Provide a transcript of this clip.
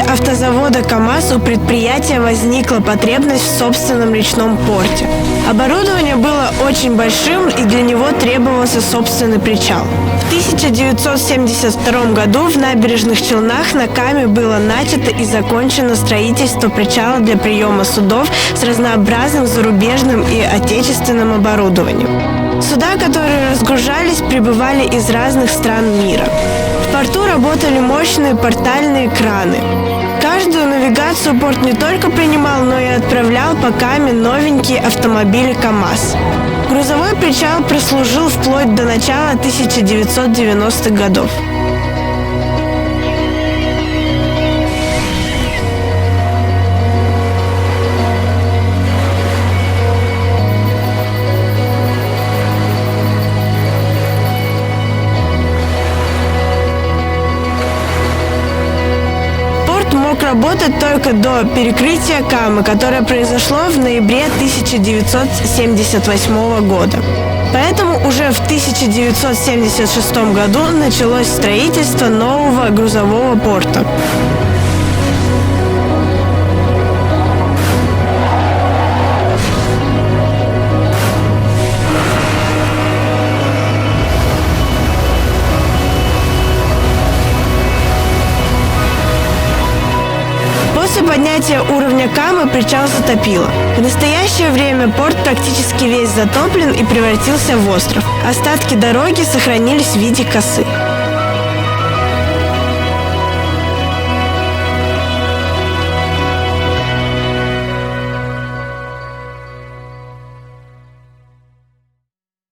После автозавода КАМАЗ у предприятия возникла потребность в собственном речном порте. Оборудование было очень большим, и для него требовался собственный причал. В 1972 году в Набережных Челнах на Каме было начато и закончено строительство причала для приема судов с разнообразным зарубежным и отечественным оборудованием. Суда, которые разгружались, прибывали из разных стран мира. В порту работали мощные портальные краны. Каждую навигацию порт не только принимал, но и отправлял по Каме новенькие автомобили КАМАЗ. Грузовой причал прослужил вплоть до начала 1990-х годов. Мог работать только до перекрытия Камы, которое произошло в ноябре 1978 года. Поэтому уже в 1976 году началось строительство нового грузового порта. После поднятия уровня Камы причал затопило. В настоящее время порт практически весь затоплен и превратился в остров. Остатки дороги сохранились в виде косы.